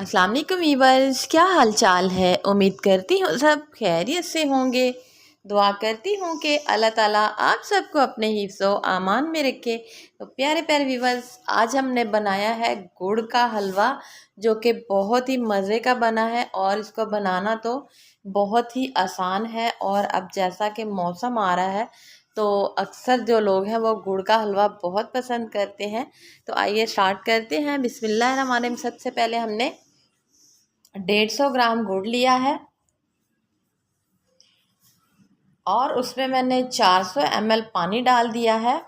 अस्सलाम वालेकुम वीवर्स, क्या हाल चाल है। उम्मीद करती हूँ सब खैरियत से होंगे। दुआ करती हूँ कि अल्लाह ताला आप सबको अपने हिफ्ज़ो आमान में रखे। तो प्यारे प्यारे वीवर्स, आज हमने बनाया है गुड़ का हलवा, जो कि बहुत ही मज़े का बना है और इसको बनाना तो बहुत ही आसान है। और अब जैसा कि मौसम आ रहा है तो अक्सर जो लोग हैं वो गुड़ का हलवा बहुत पसंद करते हैं। तो आइए स्टार्ट करते हैं। बिस्मिल्लाहिर्रहमानिर्रहीम। सबसे पहले हमने 150 ग्राम गुड़ लिया है और उसमें मैंने 400 ml पानी डाल दिया है।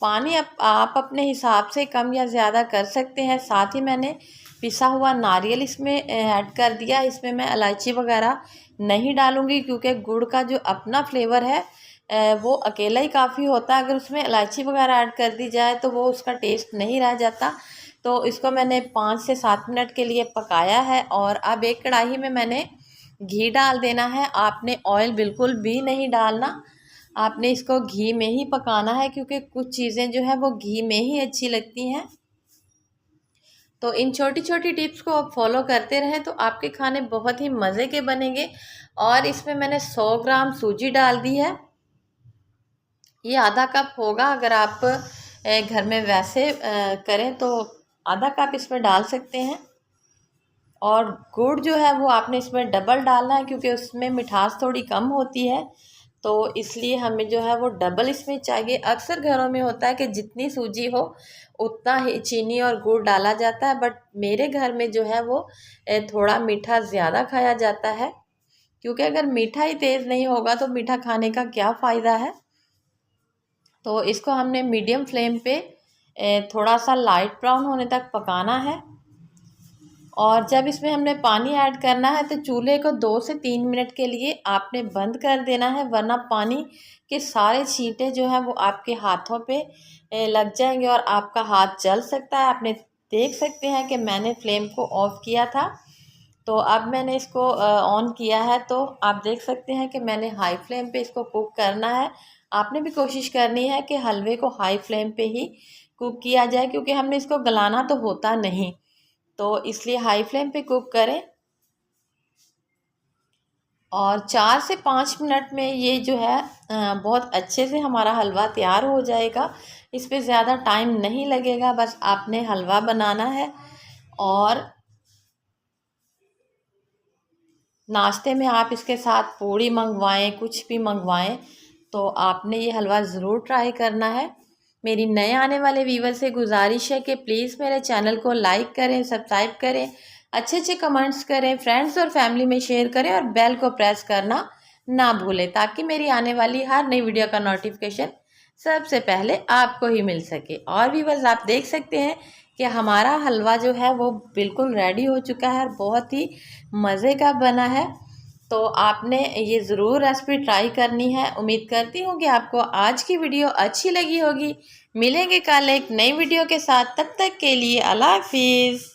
पानी आप अपने हिसाब से कम या ज़्यादा कर सकते हैं। साथ ही मैंने पिसा हुआ नारियल इसमें ऐड कर दिया। इसमें मैं इलायची वगैरह नहीं डालूंगी क्योंकि गुड़ का जो अपना फ्लेवर है वो अकेला ही काफ़ी होता है। अगर उसमें इलायची वगैरह ऐड कर दी जाए तो वो उसका टेस्ट नहीं रह जाता। तो इसको मैंने 5 से 7 मिनट के लिए पकाया है। और अब एक कढ़ाई में मैंने घी डाल देना है। आपने ऑयल बिल्कुल भी नहीं डालना, आपने इसको घी में ही पकाना है क्योंकि कुछ चीज़ें जो है वो घी में ही अच्छी लगती हैं। तो इन छोटी छोटी टिप्स को आप फॉलो करते रहें तो आपके खाने बहुत ही मज़े के बनेंगे। और इसमें मैंने 100 ग्राम सूजी डाल दी है। ये आधा कप होगा। अगर आप घर में वैसे करें तो आधा कप इसमें डाल सकते हैं। और गुड़ जो है वो आपने इसमें डबल डालना है क्योंकि उसमें मिठास थोड़ी कम होती है। तो इसलिए हमें जो है वो डबल इसमें चाहिए। अक्सर घरों में होता है कि जितनी सूजी हो उतना ही चीनी और गुड़ डाला जाता है, बट मेरे घर में जो है वो थोड़ा मीठा ज़्यादा खाया जाता है। क्योंकि अगर मीठा ही तेज़ नहीं होगा तो मीठा खाने का क्या फ़ायदा है। तो इसको हमने मीडियम फ्लेम पे थोड़ा सा लाइट ब्राउन होने तक पकाना है। और जब इसमें हमने पानी ऐड करना है तो चूल्हे को 2 से 3 मिनट के लिए आपने बंद कर देना है, वरना पानी के सारे छींटे जो हैं वो आपके हाथों पे लग जाएंगे और आपका हाथ जल सकता है। आपने देख सकते हैं कि मैंने फ्लेम को ऑफ किया था। तो अब मैंने इसको ऑन किया है तो आप देख सकते हैं कि मैंने हाई फ्लेम पे इसको कुक करना है। आपने भी कोशिश करनी है कि हलवे को हाई फ्लेम पे ही कुक किया जाए क्योंकि हमने इसको गलाना तो होता नहीं, तो इसलिए हाई फ्लेम पे कुक करें। और 4 से 5 मिनट में ये जो है बहुत अच्छे से हमारा हलवा तैयार हो जाएगा। इस पे ज़्यादा टाइम नहीं लगेगा, बस आपने हलवा बनाना है। और नाश्ते में आप इसके साथ पूड़ी मंगवाएं, कुछ भी मंगवाएं, तो आपने ये हलवा ज़रूर ट्राई करना है। मेरी नए आने वाले व्यूवर से गुजारिश है कि प्लीज़ मेरे चैनल को लाइक करें, सब्सक्राइब करें, अच्छे अच्छे कमेंट्स करें, फ्रेंड्स और फैमिली में शेयर करें और बेल को प्रेस करना ना भूलें ताकि मेरी आने वाली हर नई वीडियो का नोटिफिकेशन सबसे पहले आपको ही मिल सके। और व्यूवर्स, आप देख सकते हैं कि हमारा हलवा जो है वो बिल्कुल रेडी हो चुका है और बहुत ही मज़े का बना है। तो आपने ये ज़रूर रेसिपी ट्राई करनी है। उम्मीद करती हूँ कि आपको आज की वीडियो अच्छी लगी होगी। मिलेंगे कल एक नई वीडियो के साथ, तब तक के लिए अल्लाह हाफिज़।